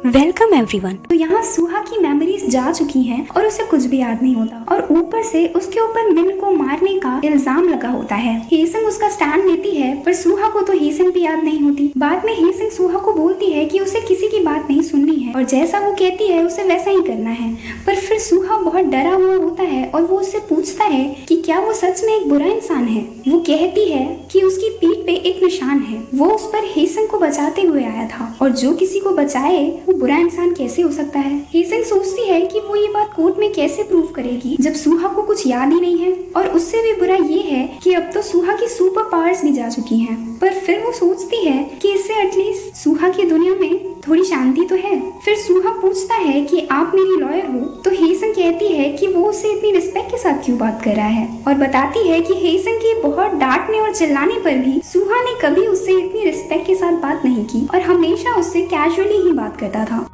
Welcome everyone. तो यहाँ सुहा की मेमोरीज जा चुकी हैं और उसे कुछ भी याद नहीं होता और ऊपर से उसके ऊपर मिन को मारने का इल्जाम लगा होता है। हेसंग उसका स्टैंड लेती है पर सुहा को तो हेसंग भी याद नहीं होती। बाद में हेसंग सुहा को बोलती है कि उसे किसी की बात नहीं सुननी है और जैसा वो कहती है उसे वैसा ही करना है। पर फिर सुहा बहुत डरा हुआ होता है और वो उससे पूछता है कि क्या वो सच में एक बुरा इंसान है। वो कहती है कि उसकी पीठ पे एक निशान है, वो उस पर हेसंग को बचाते हुए आया था और जो किसी को बचाए वो बुरा इंसान कैसे हो सकता है। हेसंग सोचती है कि वो ये बात कोर्ट में कैसे प्रूव करेगी जब सुहा को कुछ याद ही नहीं है। और उससे भी बुरा ये है कि अब तो सुहा की सुपर पावर्स भी जा चुकी हैं। पर फिर वो सोचती है कि इससे एटलीस्ट सुहा की दुनिया में थोड़ी शांति तो है। फिर सुहा पूछता है कि आप मेरी लॉयर हो, तो हेसंग कहती है कि वो उसे इतनी रिस्पेक्ट के साथ क्यों बात कर रहा है और बताती है कि हेसंग के बहुत डांटने और चिल्लाने पर भी सुहा ने कभी उससे इतनी रिस्पेक्ट के साथ बात नहीं की और हमेशा उससे कैजुअली ही बात करता था।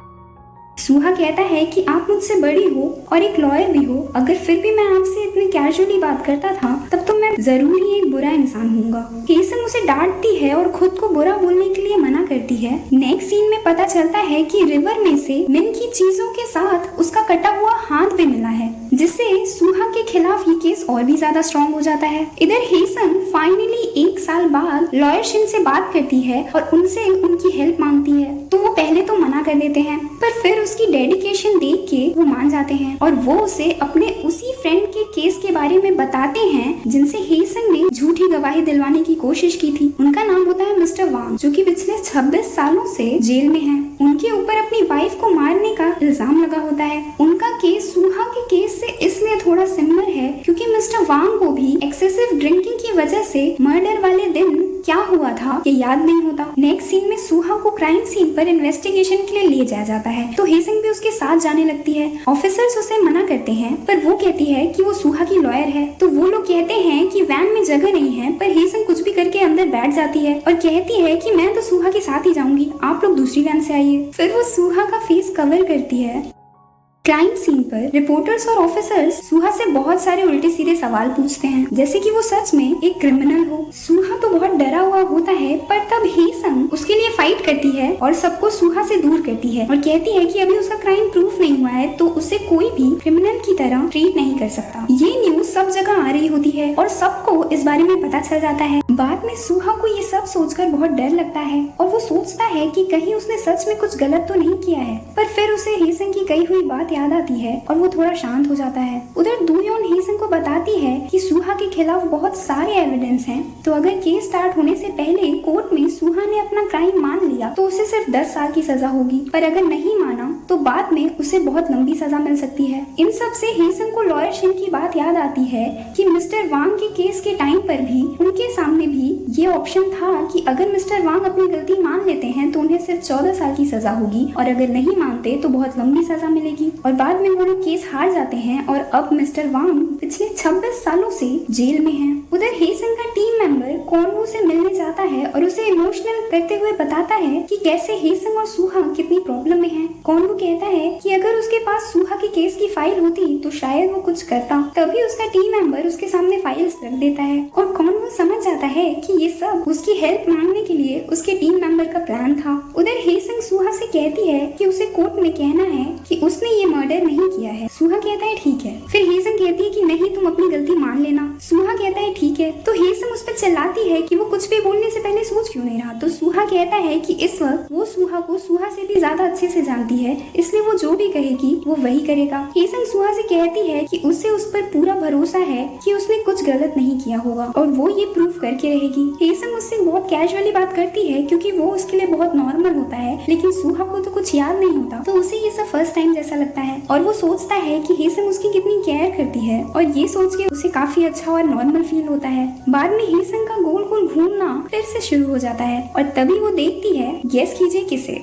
सुहा कहता है कि आप मुझसे बड़ी हो और एक लॉयर भी हो, अगर फिर भी मैं आपसे इतनी कैजुअली बात करता था तब तो मैं जरूर ही एक बुरा इंसान होऊंगा। हेसंग उसे डांटती है और खुद को बुरा बोलने के लिए मना करती है। नेक्स्ट सीन में पता चलता है कि रिवर में से मिन की चीजों के साथ उसका कटा हुआ हाथ भी मिला है, जिससे सुहा के खिलाफ ये केस और भी ज्यादा स्ट्रॉन्ग हो जाता है। इधर हेसंग फाइनली 1 साल बाद लॉयर शिन से बात करती है और उनसे उनकी हेल्प मांगती है, तो वो पहले तो मना कर देते हैं पर फिर उसकी डेडिकेशन देख के वो मान जाते हैं और वो उसे अपने उसी फ्रेंड के केस के बारे में बताते हैं जिनसे हेसंग ने झूठी गवाही दिलवाने की कोशिश की थी। उनका नाम होता है मिस्टर वांग, जो कि पिछले 26 सालों से जेल में हैं। उनके ऊपर अपनी वाइफ को मारने का इल्जाम लगा होता है। उनका केस सुहा के केस से इसलिए थोड़ा सिमिलर है क्योंकि मिस्टर वांग को भी एक्सेसिव ड्रिंकिंग की वजह से मर्डर वाले दिन क्या हुआ था ये याद नहीं होता। नेक्स्ट सीन में सुहा को क्राइम सीन पर इन्वेस्टिगेशन के लिए ले जाया जाता है, तो हेसंग भी उसके साथ जाने लगती है। ऑफिसर्स उसे मना करते हैं पर वो कहती है कि वो सुहा की लॉयर है, तो वो लोग कहते हैं कि वैन में जगह नहीं है, पर हेसंग कुछ भी करके अंदर बैठ जाती है और कहती है कि मैं तो सुहा के साथ ही जाऊंगी, आप लोग दूसरी वैन से आइए। फिर वो सुहा का फेस कवर करती है। क्राइम सीन पर रिपोर्टर्स और ऑफिसर्स सुहा से बहुत सारे उल्टे सीधे सवाल पूछते हैं, जैसे कि वो सच में एक क्रिमिनल हो। सुहा तो बहुत डरा हुआ होता है पर तब हेसंग उसके लिए फाइट करती है और सबको सुहा से दूर करती है और कहती है कि अभी उसका क्राइम प्रूफ नहीं हुआ है तो उसे कोई भी क्रिमिनल की तरह ट्रीट नहीं कर सकता। ये न्यूज सब जगह आ रही होती है और सबको इस बारे में पता चल जाता है। बाद में सुहा को ये सब सोचकर बहुत डर लगता है और वो सोचता है कि कहीं उसने सच में कुछ गलत तो नहीं किया है, पर फिर उसे हेसंग की कही हुई बात याद आती है और वो थोड़ा शांत हो जाता है। उधर दूयोन हेसंग को बताती है कि सुहा के खिलाफ बहुत सारे एविडेंस हैं, तो अगर केस स्टार्ट होने से पहले कोर्ट में सुहा ने अपना क्राइम मान लिया तो उसे सिर्फ 10 साल की सजा होगी, पर अगर नहीं माना तो बाद में उसे बहुत लंबी सजा मिल सकती है। इन सब से हेसंग को लॉयर शिन की बात याद आती है कि मिस्टर वांग के केस के टाइम पर भी उनके सामने भी ये ऑप्शन था कि अगर मिस्टर वांग अपनी गलती मान लेते हैं तो उन्हें सिर्फ 14 साल की सजा होगी और अगर नहीं मानते तो बहुत लंबी सजा मिलेगी। और बाद में वो लोग केस हार जाते हैं और अब मिस्टर वांग पिछले 26 सालों से जेल में हैं। उधर हेसंग का टीम मेंबर कॉनवू से मिलने जाता है और उसे इमोशनल करते हुए बताता है कि कैसे हेसंग और सुहा कितनी प्रॉब्लम में हैं। कॉनवू कहता है कि अगर उसके पास सुहा के केस की फाइल होती तो शायद वो कुछ करता, तभी उसका टीम मेंबर उसके सामने फाइल्स रख देता है और कॉनवू समझ जाता है कि ये सब उसकी हेल्प मांगने के लिए उसके टीम मेंबर का प्लान था। उधर हेसंग सुहा से कहती है कि उसे कोर्ट में कहना है कि उसने ये मर्डर नहीं किया है। सुहा कहता है ठीक है। फिर हेसंग कहती है कि नहीं, तुम अपनी गलती मान लेना। सुहा कहता है ठीक है, तो हेसंग उस पर चिल्लाती है कि वो कुछ भी बोलने से पहले सोच क्यों नहीं रहा। तो सुहा कहता है कि इस वक्त वो सुहा को सुहा से भी ज्यादा अच्छे से जानती है, इसलिए वो जो भी कहेगी वो वही करेगा। हेसंग सुहा से कहती है कि उसे उस पर पूरा भरोसा है कि उसने कुछ गलत नहीं किया होगा और वो ये प्रूफ करके रहेगी। हेसंग उससे बहुत कैजुअली बात करती है क्योंकि वो उसके लिए बहुत नॉर्मल होता है, लेकिन सुहा को तो कुछ याद नहीं होता, तो उसे ये सब फर्स्ट टाइम जैसा लगता है और वो सोचता है कि हेसंग उसकी कितनी केयर करती है और ये सोच के उसे काफी अच्छा और नॉर्मल फील होता है। बाद में हेसंग का गोल गोल घूमना फिर से शुरू हो जाता है और तभी वो देखती है, गेस कीजिए किसे,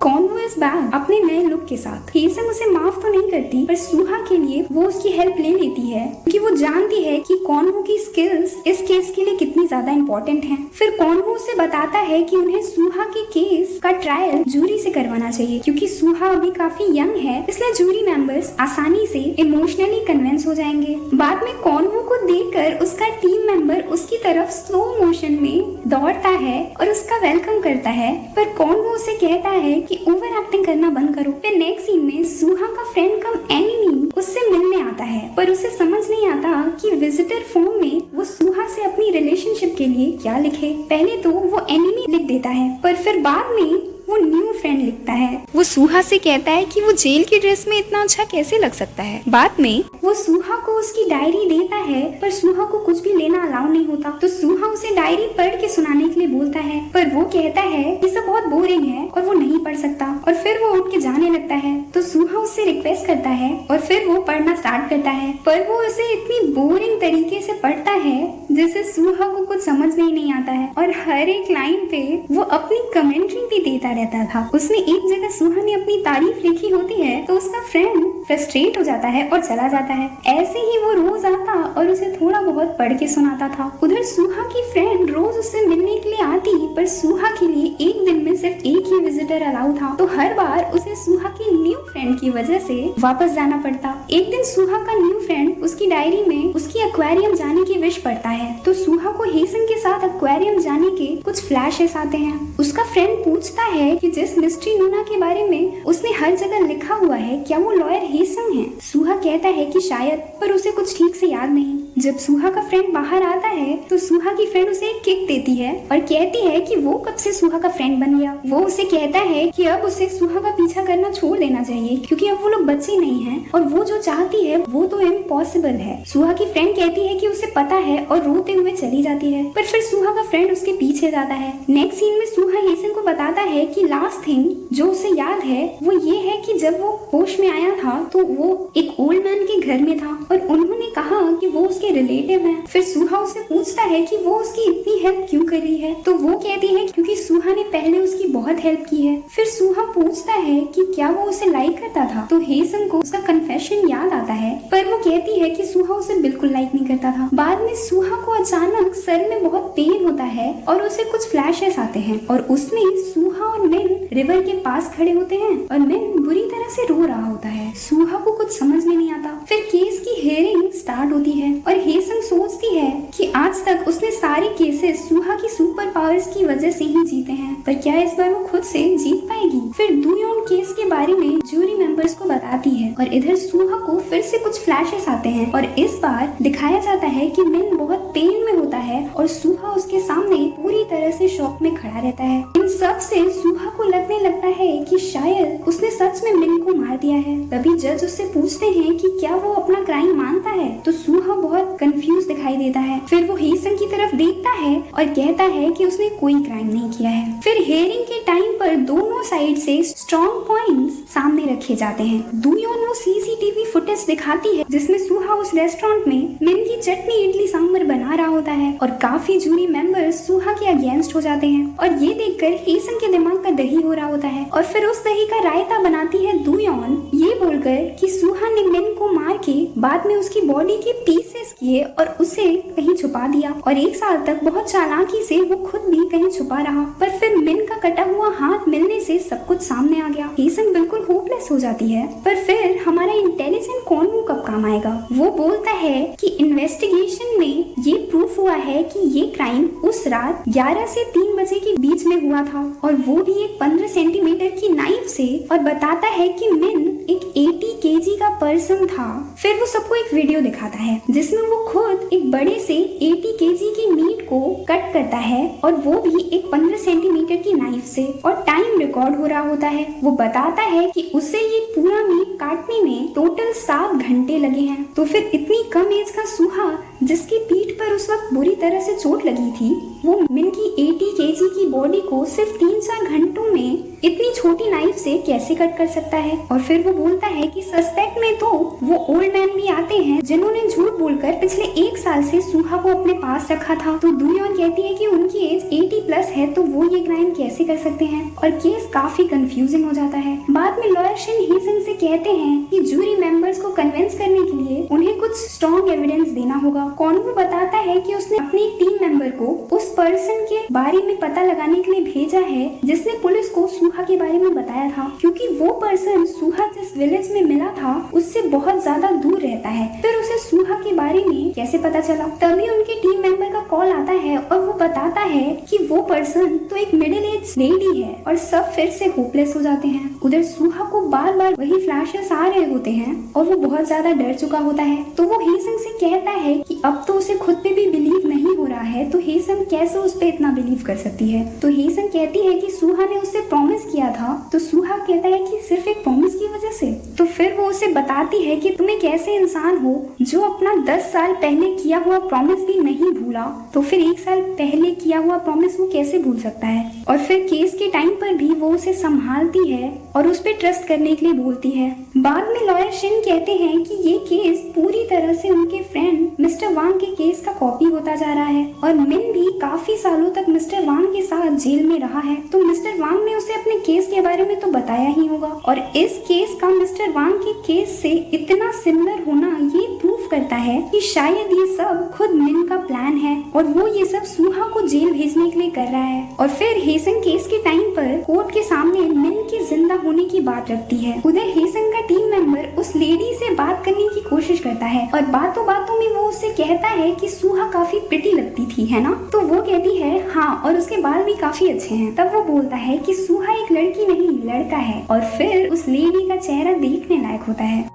कॉनवू इज बैक अपने नए लुक के साथ। हेसंग उसे माफ तो नहीं करती पर सुहा के लिए वो उसकी हेल्प ले लेती है क्योंकि वो जानती है कि कॉनवू की स्किल्स इस केस के लिए कितनी ज्यादा इम्पोर्टेंट हैं। फिर कॉनवू उसे बताता है कि उन्हें सुहा के केस का ट्रायल जूरी से करवाना चाहिए क्योंकि सुहा अभी काफी यंग है, इसलिए जूरी मेंबर्स आसानी से इमोशनली कन्विंस हो जाएंगे। बाद में कॉनवू को देखकर उसका टीम मेंबर उसकी तरफ स्लो मोशन में दौड़ता है और उसका वेलकम करता है, पर कॉनवू उसे कहता है कि ओवर एक्टिंग करना बंद करो। फिर नेक्स्ट सीन में सुहा का फ्रेंड कम एनिमी उससे मिलने आता है, पर उसे समझ नहीं आता कि विजिटर फॉर्म में वो सुहा से अपनी रिलेशनशिप के लिए क्या लिखे। पहले तो वो एनिमी लिख देता है, पर फिर बाद में वो न्यू फ्रेंड लिखता है। वो सुहा से कहता है कि वो जेल की ड्रेस में इतना अच्छा कैसे लग सकता है। बाद में वो सुहा को उसकी डायरी देता है, पर सुहा को कुछ भी लेना अलाउ नहीं होता। तो सुहा उसे डायरी पढ़ के सुनाने के लिए बोलता है, पर वो कहता है कि सब बहुत बोरिंग है और वो नहीं पढ़ सकता, और फिर वो उठ के जाने लगता है। तो सुहा उससे रिक्वेस्ट करता है और फिर वो पढ़ना स्टार्ट करता है, पर वो उसे इतनी बोरिंग तरीके से पढ़ता है जिससे सुहा को कुछ समझ में ही नहीं आता है, और हर एक लाइन पे वो अपनी कमेंट्री भी देता रहता था। उसने एक जगह सुहा ने अपनी तारीफ लिखी होती है तो उसका फ्रेंड फ्रस्ट्रेट हो जाता है और चला जाता है। ऐसे ही वो रोज आता और उसे थोड़ा बहुत पढ़ के सुनाता था। उधर सुहा की फ्रेंड रोज उससे मिलने के लिए आती, पर सुहा के लिए एक दिन में सिर्फ एक ही विजिटर अलाउ था, तो हर बार उसे सुहा की न्यू फ्रेंड की वजह से वापस जाना पड़ता। एक दिन सुहा का न्यू फ्रेंड उसकी डायरी में उसकी एक्वेरियम जाने की विश पढ़ता है, तो सुहा को हेसन के साथ एक्वेरियम जाने के कुछ फ्लैशेस आते हैं। उसका फ्रेंड पूछता है कि जिस मिस्ट्री नूना के बारे में उसने हर जगह लिखा हुआ है, क्या वो लॉयर हेसन है? सुहा कहता है कि शायद, पर उसे कुछ ठीक से याद नहीं। जब सुहा का फ्रेंड बाहर आता है तो सुहा की फ्रेंड उसे एक किक देती है और कहती है कि वो कब से सुहा का फ्रेंड बन गया। वो उसे कहता है कि अब उसे सुहा का पीछा करना छोड़ देना चाहिए, क्योंकि अब वो लोग बच्चे नहीं हैं और वो जो चाहती है वो तो इम्पॉसिबल है। सुहा की फ्रेंड कहती है कि उसे पता है और रोते हुए चली जाती है, पर फिर सुहा का फ्रेंड उसके पीछे जाता है। नेक्स्ट सीन में सुहा हेसन को बताता है कि लास्ट थिंग जो उसे याद है वो ये है कि जब वो होश में आया था तो वो एक ओल्ड मैन के घर में था और उन्होंने कहा कि वो उसके रिलेटिव हैं। फिर सुहा उससे पूछता है कि वो उसकी इतनी हेल्प क्यों कर रही है, तो वो कहती है क्योंकि सुहा ने पहले उसकी बहुत हेल्प की है। फिर सुहा पूछता है कि क्या वो उसे लाइक करता था, तो हेसन को उसका कन्फेशन याद आता है, पर वो कहती है कि सुहा उसे बिल्कुल लाइक नहीं करता था। बाद में सुहा को अचानक सर में बहुत पेन होता है और उसे कुछ फ्लैशेस आते हैं और उसमें सुहा और मिन रिवर के पास खड़े होते हैं और मिन बुरी तरह से रो रहा होता है। सुहा को कुछ समझ में नहीं आता। फिर केस की हियरिंग स्टार्ट होती है और हेसन सोचती है कि आज तक उसने सारे केसेस सुहा की सुपर पावर्स की वजह से ही जीते हैं, पर क्या इस बार वो खुद से जीत पाएगी? फिर दुयोन केस के बारे में जूरी मेंबर्स को बताती है और इधर सुहा को फिर से कुछ फ्लैशेस आते हैं और इस बार दिखाया जाता है कि मिन बहुत पेन में होता है और सुहा उसके सामने पूरी तरह से शॉक में खड़ा रहता है। इन सब से सुहा को लगने लगता है कि शायद उसने सच में मिन को मार दिया है। तभी जज उससे पूछते हैं कि क्या वो अपना क्राइम मानता है, तो सुहा बहुत कंफ्यूज दिखाई देता है। फिर वो हेसन की तरफ देखता है और कहता है कि उसने कोई क्राइम नहीं किया है। फिर हियरिंग के टाइम पर दोनों साइड से स्ट्रॉन्ग पॉइंट्स सामने रखे जाते हैं। दुयोन वो सीसीटीवी फुटेज दिखाती है जिसमें सुहा उस रेस्टोरेंट में मिन की चटनी इडली सांभर बना रहा होता है और काफी जूरी मेंबर्स सुहा के अगेंस्ट हो जाते हैं और ये देखकर हेसन के दिमाग का दही हो रहा होता है और फिर उस दही का रायता बनाती है दुयोन, ये बोलकर कि सुहा ने मिन को मार के बाद में उसकी बॉडी के पीसेस किए और उसे कहीं छुपा दिया और 1 साल तक बहुत चालाकी से वो खुद भी कहीं छुपा रहा, पर फिर मिन का कटा हुआ हाथ मिलने से सब कुछ सामने आ गया। हेसन बिल्कुल होपलेस हो जाती है, पर फिर हमारा इंटेलिजेंट कॉन्वो कब काम आएगा? वो बोलता है कि इन्वेस्टिगेशन में ये प्रूफ हुआ है कि ये क्राइम उस रात 11 से 3 बजे के बीच में हुआ था और वो भी एक 15 सेंटीमीटर की नाइफ से, और बताता है कि मिन एक 80 केजी का पर्सन था। फिर वो सबको एक वीडियो दिखाता है जिसमें वो खुद एक बड़े से 80 केजी की मीट को कट करता है और वो भी एक 15 सेंटीमीटर की नाइफ से, और टाइम रिकॉर्ड हो रहा होता है। वो बताता है कि उसे ये पूरा मीट काटने में टोटल 7 घंटे लगे हैं। तो फिर इतनी कम एज का सुहा जिसकी पीठ पर उस वक्त बुरी तरह से चोट लगी थी, वो मिन की 80 केजी की बॉडी को सिर्फ 3-4 घंटों में इतनी छोटी नाइफ से कैसे कट कर सकता है? और फिर वो बोलता है कि सस्पेक्ट में तो वो ओल्ड मैन भी आते हैं जिन्होंने झूठ बोलकर पिछले 1 साल से सुहा को अपने पास रखा था। तो दुयोन कहती है कि उनकी एज 80 प्लस है तो वो ये क्राइम कैसे कर सकते हैं, और केस काफी कंफ्यूजिंग हो जाता है। बाद में लॉयर शिन हेसन से कहते हैं कि जूरी मेंबर्स को कन्विंस करने के लिए उन्हें कुछ स्ट्रॉन्ग एविडेंस देना होगा। कॉन्वो बताता है कि उसने अपने टीम मेंबर को उस पर्सन के बारे में पता लगाने के लिए भेजा है जिसने पुलिस को सुहा के बारे में बताया था, क्योंकि वो पर्सन सुहा जिस विलेज में मिला था उससे बहुत ज्यादा दूर रहता है। फिर उसे सुहा के बारे में कैसे पता चला? तभी उनके टीम मेंबर का कॉल आता है और वो बताता है कि वो पर्सन तो एक मिडिल एज लेडी है और सब फिर से होपलेस हो जाते हैं। उधर सुहा को बार बार वही फ्लैशेस आ रहे होते हैं और वो बहुत ज्यादा डर चुका होता है। तो वो हेसंग से कहता है कि अब तो उसे खुद पे भी बिलीव नहीं हो रहा है, तो हेसंग कैसे उस पे इतना बिलीव कर सकती है। तो हेसंग कहती है कि सुहा ने उससे प्रॉमिस किया था। तो सुहा कहता है कि सिर्फ एक प्रॉमिस की वजह से। तो फिर वो उसे बताती है कि तुम एक ऐसे इंसान हो जो अपना 10 साल पहले किया हुआ प्रॉमिस भी नहीं भूला, तो फिर 1 साल पहले किया हुआ प्रॉमिस वो कैसे भूल सकता है। और फिर केस के टाइम पर भी वो उसे संभालती है और उस पर ट्रस्ट करने के लिए बोलती है। बाद में लॉयर शिन कहते हैं कि ये केस पूरी तरह से उनके फ्रेंड मिस्टर वांग के केस का कॉपी होता जा रहा है और मिन भी काफी सालों तक मिस्टर वांग के साथ जेल में रहा है। तो मिस्टर वांग ने उसे अपने केस के बारे में तो बताया ही होगा और इस केस का मिस्टर वांग के केस से इतना सिमिलर होना ये प्रूफ करता है कि शायद ये सब खुद मिन का प्लान है और वो ये सब सुहा को जेल भेजने के लिए कर रहा है। और फिर हेसंग केस के टाइम पर कोर्ट के सामने मिन के जिंदा होने की बात रखती है। उधर हेसंग का टीम मेंबर उस लेडी से बात करने की कोशिश करता है और बातों बातों में वो उससे कहता है कि सुहा काफी प्रिटी लगती थी, है ना। तो वो कहती है हाँ, और उसके बाल भी काफी अच्छे हैं। तब वो बोलता है कि सुहा एक लड़की नहीं लड़का है और फिर उस लेडी का चेहरा देखने लायक होता है।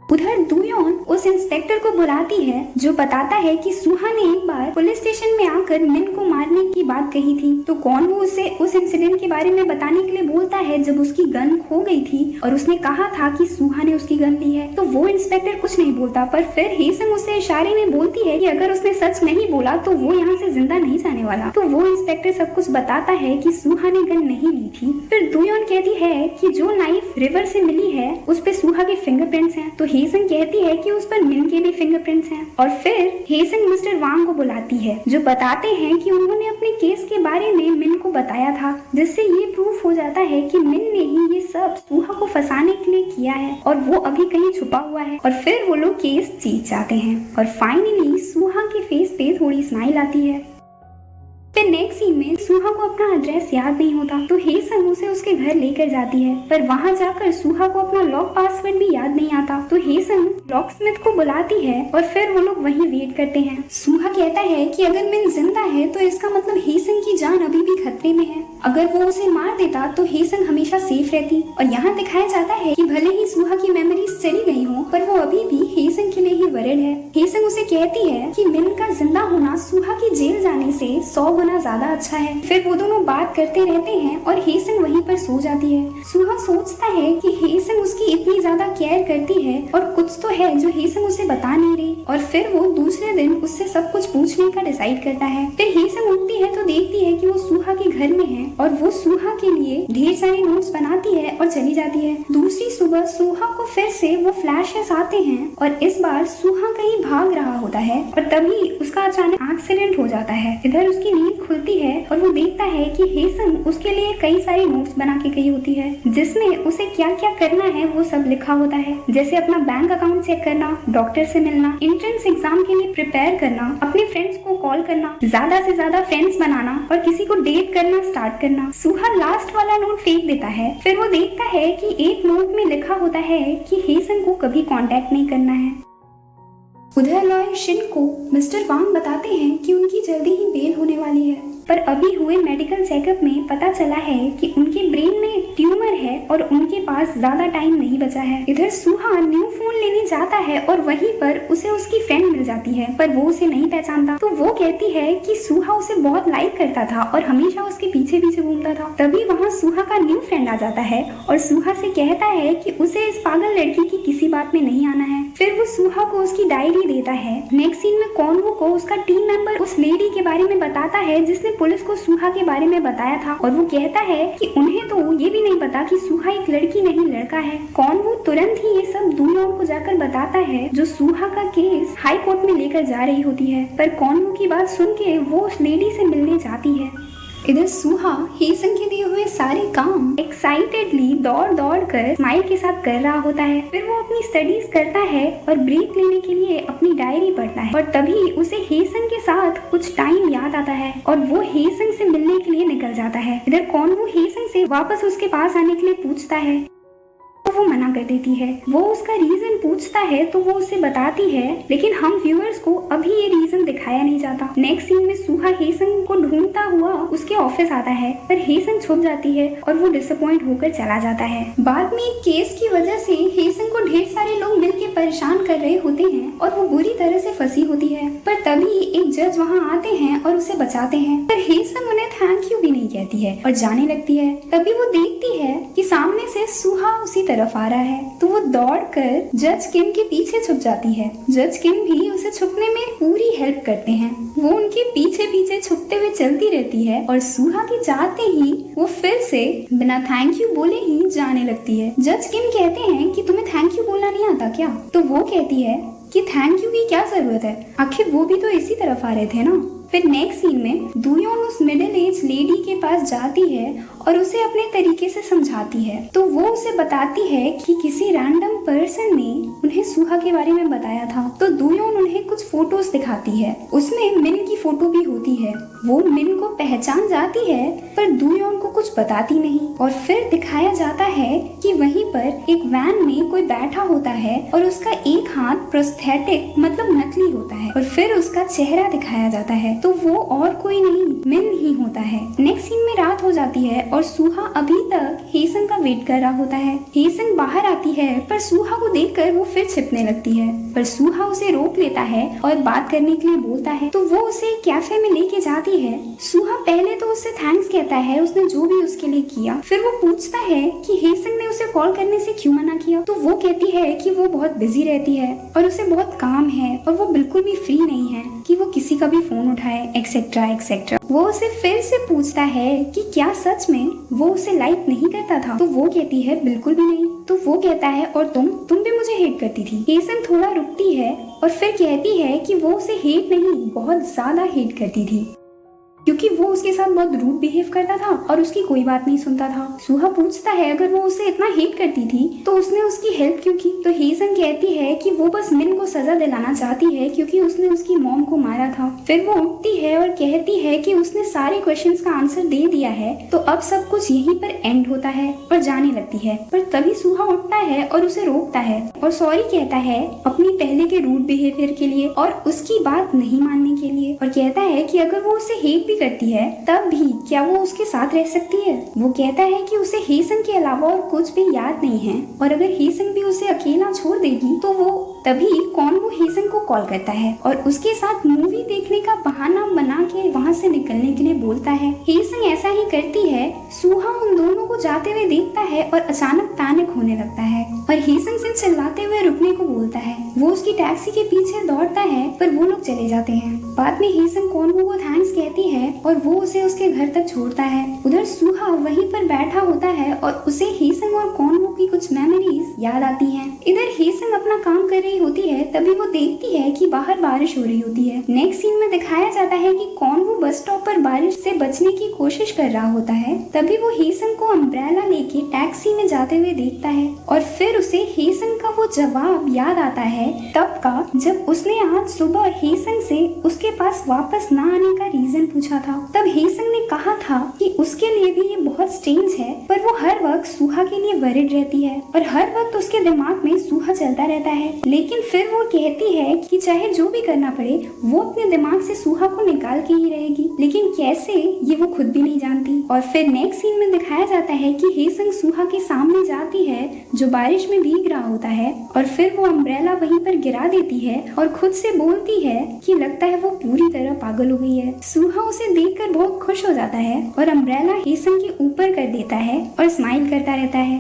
उधर दुयोन उस इंस्पेक्टर को बुलाती है जो बताता है कि सुहा ने एक बार पुलिस स्टेशन में आकर मिन को मारने की बात कही थी। तो कौन वो उसे उस इंसिडेंट के बारे में बताने के लिए बोलता है जब उसकी गन खो गई थी और उसने कहा था कि सुहा ने उसकी गन ली है। तो वो इंस्पेक्टर कुछ नहीं बोलता, पर फिर हेसंग उसे इशारे में बोलती है कि अगर उसने सच नहीं बोला तो वो यहाँ से जिंदा नहीं जाने वाला। तो वो इंस्पेक्टर सब कुछ बताता है कि सुहा ने गन नहीं ली थी। फिर दुयोन कहती है कि जो नाइफ रिवर से मिली है उस पे सुहा के फिंगरप्रिंट्स हैं। तो हेसंग कहती है कि उस पर मिन के भी फिंगरप्रिंट्स हैं। और फिर हेसंग मिस्टर वांग को बुलाती है जो बताते हैं कि उन्होंने अपने केस के बारे में मिन को बताया था, जिससे ये प्रूफ हो जाता है कि मिन ने ही ये सब सुहा को फंसाने के लिए किया है और वो अभी कहीं छुपा हुआ है। और फिर वो लोग केस जीत जाते हैं और फाइनली सुहा के फेस पे थोड़ी स्माइल आती है। फिर नेक्स्ट सीन में सुहा को अपना एड्रेस याद नहीं होता, तो हेसंग उसे उसके घर लेकर जाती है, पर वहाँ जाकर सुहा को अपना लॉक पासवर्ड भी याद नहीं आता। तो हेसंग लॉकस्मिथ को बुलाती है और फिर वो लोग वहीं वेट करते हैं। सुहा कहता है कि अगर मिन जिंदा है तो इसका मतलब हेसंग की जान अभी भी खतरे में है। अगर वो उसे मार देता तो हेसंग हमेशा सेफ रहती। और यहाँ दिखाया जाता है कि भले ही सुहा की मेमोरीज चली गई हो, पर वो अभी भी हेसंग के लिए ही वरिड है। हेसंग उसे कहती है कि मिन का जिंदा होना सुहा की जेल जाने से 100 गुना ज्यादा अच्छा है। फिर वो दोनों बात करते रहते हैं और हेसंग वहीं पर सो जाती है। सुहा सोचता है कि हेसंग उसकी इतनी ज्यादा केयर करती है और कुछ तो है जो हेसंग उसे बता नहीं रही। और फिर वो दूसरे दिन उससे सब कुछ पूछने का डिसाइड करता है। फिर हेसंग उठती है तो देखती है कि वो सुहा के घर में है और वो सुहा के लिए ढेर सारे नोट्स बनाती है और चली जाती है। दूसरी सुबह सुहा को फिर से वो फ्लैशेस आते हैं और इस बार सुहा कहीं भाग रहा होता है और तभी उसका अचानक एक्सीडेंट हो जाता है। इधर उसकी नींद खुलती है और वो देखता है कि हेसंग उसके लिए कई सारी नोट्स बना के गई होती है, जिसमें उसे क्या क्या करना है वो सब लिखा होता है, जैसे अपना बैंक अकाउंट चेक करना, डॉक्टर से मिलना, एंट्रेंस एग्जाम के लिए प्रिपेयर करना, अपने फ्रेंड्स को कॉल करना, ज्यादा से ज्यादा फ्रेंड्स बनाना और किसी को डेट करना स्टार्ट करना। सुहा लास्ट वाला नोट फेंक देता है। फिर वो देखता है कि एक नोट में लिखा होता है कि हेसंग को कभी कांटेक्ट नहीं करना है। उधर लॉयर शिन को मिस्टर वांग बताते हैं कि उनकी जल्दी ही बेल होने वाली है, पर अभी हुए मेडिकल चेकअप में पता चला है कि उनके ब्रेन में ट्यूमर है और उनके पास ज्यादा टाइम नहीं बचा है। इधर सुहा न्यू फोन लेने जाता है और वहीं पर उसे उसकी फ्रेंड मिल जाती है, पर वो उसे नहीं पहचानता। तो वो कहती है कि सुहा उसे बहुत लाइक करता था और हमेशा उसके पीछे पीछे घूमता था। तभी वहाँ सुहा का न्यू फ्रेंड आ जाता है और सुहा से कहता है कि उसे इस पागल लड़की की किसी बात में नहीं आना है। फिर वो सुहा को उसकी डायरी देता है। नेक्स्ट सीन में कॉन्वो को उसका टीम मेंबर उस लेडी के बारे में बताता है जिसने पुलिस को सुहा के बारे में बताया था और वो कहता है कि उन्हें तो ये भी नहीं पता कि सुहा एक लड़की नहीं लड़का है। कॉन्वो तुरंत ही ये सब दुयोन को जाकर बताता है जो सुहा का केस हाई कोर्ट में लेकर जा रही होती है, पर कॉन्वो की बात सुन के वो उस लेडी से मिलने जाती है। इधर सुहा हेसंग के दिए हुए सारे काम एक्साइटेडली दौड़ दौड़ कर स्माइल के साथ कर रहा होता है। फिर वो अपनी स्टडीज करता है और ब्रेक लेने के लिए अपनी डायरी पढ़ता है और तभी उसे हेसंग के साथ कुछ टाइम याद आता है और वो हेसंग से मिलने के लिए निकल जाता है। इधर कॉन्वो हेसंग से वापस उसके पास आने के लिए पूछता है तो वो मना कर देती है। वो उसका रीजन पूछता है तो वो उसे बताती है, लेकिन हम व्यूअर्स को अभी ये रीजन दिखाया नहीं जाता। नेक्स्ट सीन में सूहा हेसंग को ढूंढता हुआ उसके ऑफिस आता है, पर हेसंग छुप जाती है और वो डिसअपॉइंट होकर चला जाता है। बाद में एक केस की वजह से हेसंग को ढेर सारे लोग मिलकर परेशान कर रहे होते हैं और वो बुरी तरह से फंसी होती है, पर तभी एक जज वहाँ आते हैं और उसे बचाते हैं। पर हेसंग उन्हें थैंक यू भी नहीं कहती है और जाने लगती है। तभी वो देखती है कि सामने से सूहा उसी तरफ आ रहा है, तो वो दौड़कर जज किम के पीछे छुप जाती है। जज किम भी उसे छुपने में पूरी हेल्प करते हैं। वो उनके पीछे पीछे छुपते हुए चलती रहती है और सूहा के जाते ही वो फिर से बिना थैंक यू बोले ही जाने लगती है। जज किम कहते हैं कि तुम्हें थैंक यू बोलना नहीं आता क्या? तो वो कहती है कि थैंक यू की क्या जरूरत है, आखिर वो भी तो इसी तरफ आ रहे थे ना। फिर नेक्स्ट सीन में दूयोन उस मिडिल एज लेडी के पास जाती है और उसे अपने तरीके से समझाती है। तो वो उसे बताती है कि किसी रैंडम पर्सन ने उन्हें सूहा के बारे में बताया था। तो दूयोन उन्हें कुछ फोटोज दिखाती है, उसमें मिन की फोटो भी होती है। वो मिन को पहचान जाती है पर दूयोन को कुछ बताती नहीं। और फिर दिखाया जाता है कि वहीं पर एक वैन में कोई बैठा होता है और उसका एक हाथ प्रोस्थेटिक मतलब नकली होता है और फिर उसका चेहरा दिखाया जाता है, तो वो और कोई नहीं मिन ही होता है। नेक्स्ट सीन में रात हो जाती है और सूहा अभी तक हेसंग का वेट कर रहा होता है। हेसंग बाहर आती है पर सूहा को देखकर वो फिर छिपने लगती है, पर सूहा उसे रोक लेता है और बात करने के लिए बोलता है। तो वो उसे कैफे में लेके जाती है। सूहा पहले तो उससे थैंक्स कहता है उसने जो भी उसके लिए किया। फिर वो पूछता है कि हेसंग ने उसे कॉल करने से क्यों मना किया। तो वो कहती है कि वो बहुत बिजी रहती है और उसे बहुत काम है और वो बिल्कुल भी फ्री नहीं है कि वो किसी का भी फोन उठाए एक्सेट्रा एक्सेट्रा। वो उसे फिर से पूछता है कि क्या सच में वो उसे लाइक नहीं करता था। तो वो कहती है बिल्कुल भी नहीं। तो वो कहता है और तुम भी मुझे हेट करती थी। हेसन थोड़ा रुकती है और फिर कहती है कि वो उसे हेट नहीं बहुत ज्यादा हेट करती थी, क्योंकि वो उसके साथ बहुत रूड बिहेव करता था और उसकी कोई बात नहीं सुनता था। सूहा पूछता है अगर वो उसे इतना हेट करती थी तो उसने उसकी हेल्प क्यों की। तो हेसन कहती है कि वो बस मिन को सजा दिलाना चाहती है क्योंकि उसने उसकी मॉम को मारा था। फिर वो उठती है और कहती है कि उसने सारे क्वेश्चंस का आंसर दे दिया है, तो अब सब कुछ यहीं पर एंड होता है और जाने लगती है। पर तभी सूहा उठता है और उसे रोकता है और सॉरी कहता है अपनी पहले के रूड बिहेवियर के लिए और उसकी बात नहीं मानने के लिए, और कहता है कि अगर वो उसे हेट करती है तब भी क्या वो उसके साथ रह सकती है। वो कहता है कि उसे हेसन के अलावा और कुछ भी याद नहीं है और अगर हेसन भी उसे अकेला छोड़ देगी तो वो तभी कॉन्वो हेसन को कॉल करता है और उसके साथ मूवी देखने का बहाना बना के वहाँ से निकलने के लिए बोलता है। हेसन ऐसा ही करती है। सूहा उन दोनों को जाते हुए देखता है और अचानक पैनिक होने लगता है और हेसन से चिल्लाते हुए रुकने को बोलता है। वो उसकी टैक्सी के पीछे दौड़ता है पर वो लोग चले जाते हैं। बाद में हेसन कॉन्वो को थैंक्स कहती है और वो उसे उसके घर तक छोड़ता है। उधर सूहा वहीं पर बैठा होता है और उसे हेसन और कॉन्वो की कुछ मेमोरीज याद आती हैं। इधर हेसन अपना काम कर रही होती है, तभी वो देखती है कि बाहर बारिश हो रही होती है। नेक्स्ट सीन में दिखाया जाता है कि कॉन्वो बस स्टॉप पर बारिश से बचने की कोशिश कर रहा होता है। तभी वो हेसन को अम्ब्रेला लेके टैक्सी में जाते हुए देखता है और फिर उसे हेसन का वो जवाब याद आता है तब का, जब उसने आज सुबह हेसन से उसके पास वापस ना आने का रीजन पूछा था। तब हेसन ने कहा था कि उसके लिए भी ये बहुत स्ट्रेंज है, पर वो हर वक्त सूहा के लिए वरिड रहती है और हर वक्त उसके दिमाग में सूहा चलता रहता है। लेकिन फिर वो कहती है कि चाहे जो भी करना पड़े वो अपने दिमाग से सूहा को निकाल के ही रहेगी, लेकिन कैसे ये वो खुद भी नहीं जानती। और फिर नेक्स्ट सीन में दिखाया जाता है कि हेसन सूहा के सामने जाती है जो बारिश में भीग रहा होता है और फिर वो अम्ब्रेला वहीं पर गिरा देती है और खुद से बोलती है कि लगता है वो पूरी तरह पागल हो गई है। सूहा उसे देखकर बहुत खुश हो जाता है और अम्ब्रेला हेसन के ऊपर कर देता है और स्माइल करता रहता है।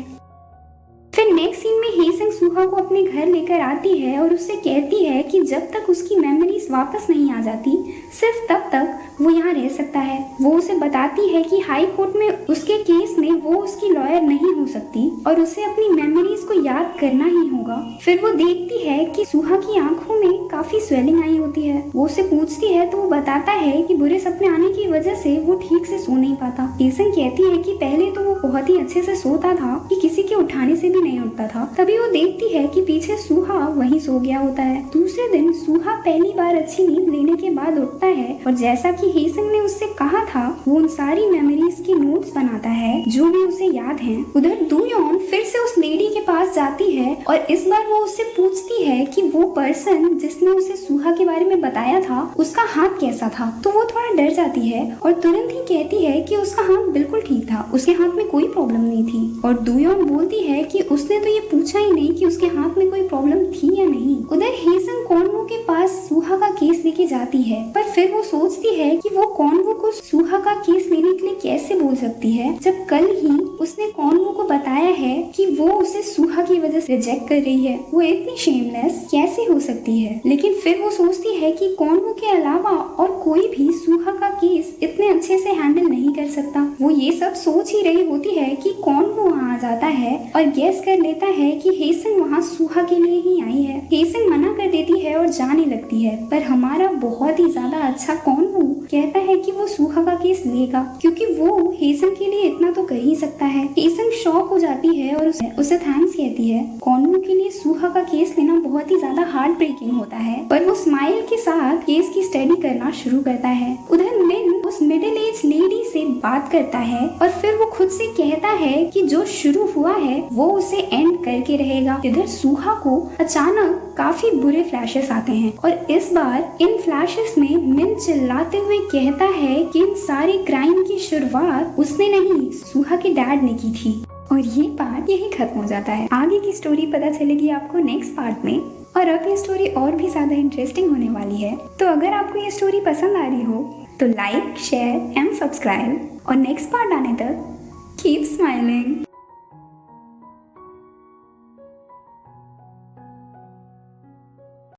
फिर नेक्स्ट सीन में हेसन सूहा को अपने घर लेकर आती है और उससे कहती है कि जब तक उसकी मेमोरीज वापस नहीं आ जाती सिर्फ तब तक वो यहाँ रह सकता है। वो उसे बताती है कि हाई कोर्ट में उसके केस में वो उसकी लॉयर नहीं हो सकती और उसे अपनी मेमोरीज को याद करना ही होगा। फिर वो देखती है कि सूहा की आंखों में काफी स्वेलिंग आई होती है। वो उसे पूछती है तो वो बताता है कि बुरे सपने आने की वजह से वो ठीक से सो नहीं पाता। हेसन कहती है कि पहले तो वो बहुत ही अच्छे से सोता था कि किसी के उठाने से भी नहीं उठता था। तभी वो देखती है कि पीछे सूहा वहीं सो गया होता है। दूसरे दिन सूहा पहली बार अच्छी नींद लेने के बाद उठता है और जैसा कि हेसन ने उससे कहा था वो उन सारी मेमोरीज के नोट्स बनाता है जो भी उसे याद हैं। उधर दूयोन फिर से उस लेडी के पास जाती है और इस बार वो उससे पूछती है कि वो पर्सन जिसने उसे सुहा के बारे में बताया था उसका हाथ कैसा था। तो वो थोड़ा डर जाती है और तुरंत ही कहती है कि उसका हाथ बिल्कुल ठीक था, उसके हाथ में कोई प्रॉब्लम नहीं थी। और दुयोन बोलती है कि उसने तो ये पूछा ही नहीं कि उसके हाथ में कोई प्रॉब्लम थी या नहीं। उधर हेसन कॉन्वो के पास सुहा का केस लेके जाती है, पर फिर वो सोचती है कि वो कॉन्वो को सुहा का केस लेने के लिए कैसे बोल सकती है जब कल ही उसने कॉन्वो को बताया है कि वो उसे सुहा की वजह से रिजेक्ट कर रही है। वो इतनी शेमलेस कैसे हो सकती है। लेकिन फिर वो सोचती है कि कॉन्वो के अलावा और कोई भी सुहा का केस इतने अच्छे से हैंडल नहीं कर सकता। वो ये सब सोच ही रही होती है कि कॉन्वो वहाँ आ जाता है और गेस कर लेता है कि हेसन वहाँ सुहा के लिए ही आई है। हेसन मना कर देती है और जाने लगती है, पर हमारा बहुत ही ज्यादा अच्छा कॉन्वो कहता है कि वो सुहा का केस लेगा क्योंकि वो हेसन के लिए इतना तो कर ही सकता है। हेसन शॉक हो जाती है और उसे थैंक्स कहती है। कॉन्वो के लिए सुहा का केस लेना बहुत ही ज्यादा हार्ट ब्रेकिंग होता है, पर वो स्माइल के साथ केस की स्टडी करना शुरू करता है। उधर मिन उस मिडिल एज लेडी से बात करता है और फिर वो खुद से कहता है कि जो शुरू हुआ है वो उसे एंड करके रहेगा। इधर सुहा को अचानक काफी बुरे फ्लैशेस आते हैं और इस बार इन फ्लैशेस में मिन चिल्लाते हुए कहता है कि इन सारी क्राइम की शुरुआत उसने नहीं, सुहा के डैड ने की थी। और ये पार्ट यही खत्म हो जाता है। आगे की स्टोरी पता चलेगी आपको नेक्स्ट पार्ट में, और अब ये स्टोरी और भी ज्यादा इंटरेस्टिंग होने वाली है। तो अगर आपको ये स्टोरी पसंद आ रही हो तो लाइक, शेयर एंड सब्सक्राइब, और नेक्स्ट पार्ट आने तक कीप स्माइलिंग।